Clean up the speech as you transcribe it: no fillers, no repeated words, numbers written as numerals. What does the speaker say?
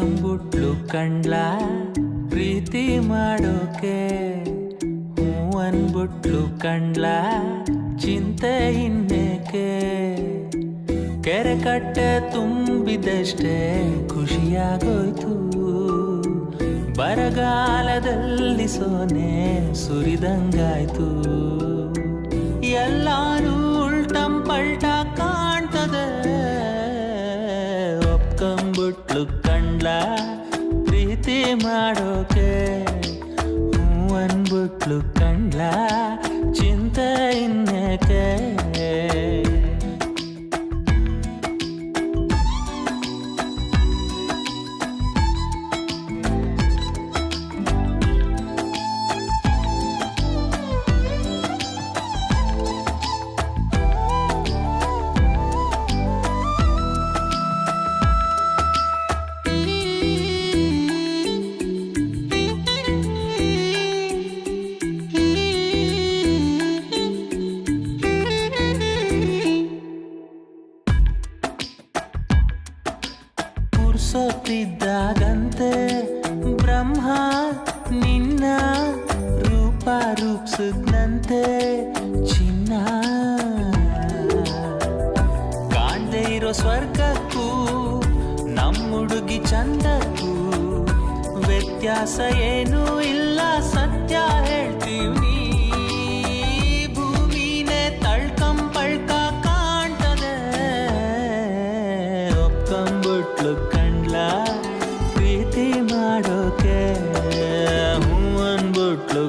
ಒಪ್ಕೊಂಬಿಟ್ಲು ಕಂಡ್ಲ ಪ್ರೀತಿ ಮಾಡೋಕೆ, ಹೂ ಅನ್ಬಿಟ್ಲು ಕಂಡ್ಲ ಚಿಂತೆ ಇನ್ನೇಕೆ. ಕೆರೆ ಕಟ್ಟೆ ತುಂಬಿದಷ್ಟೇ ಖುಷಿಯಾಗೋಯ್ತು, ಬರಗಾಲದಲ್ಲಿ ಸೋನೆ ಸುರಿದಂಗಾಯ್ತು. ಎಲ್ಲಾನು ಉಲ್ಟಂ ಪಲ್ಟ ಕಾಣ್ತದೆ, ಒಪ್ಕೊಂಬಿಟ್ಲು ಕಂಡ್ಲ ಪ್ರೀತಿ ಮಾಡೋಕೆ, ಹೂ ಅನ್ಬಿಟ್ಲು ಕಂಡ್ಲ ಚಿಂತೆ ಇನ್ನೇಕೆ. ಸೊತ್ತಿದ್ದಾಗಂತೆ ಬ್ರಹ್ಮ ನಿನ್ನ ರೂಪ ರೂಪಿಸಿದ್ನಂತೆ ಚಿನ್ನ. ಕಾಣ್ದೇ ಇರೋ ಸ್ವರ್ಗಕ್ಕೂ ನಮ್ಮುಡುಗಿ ಚಂದಕ್ಕೂ ವ್ಯತ್ಯಾಸ ಏನೂ ಇಲ್ಲ, ಸತ್ಯ ಹೇಳ್ತೀವಿ. ಭೂಮಿನೇ ತಳ್ಕಂಪಳ್ಕ ಕಾಣ್ತದೆ, ಒಪ್ಕೊಂಬಿಟ್ಲು ಪ್ರೀತಿ ಮಾಡೋಕೆ, ಹೂ ಅನ್ಬಿಟ್ಲು.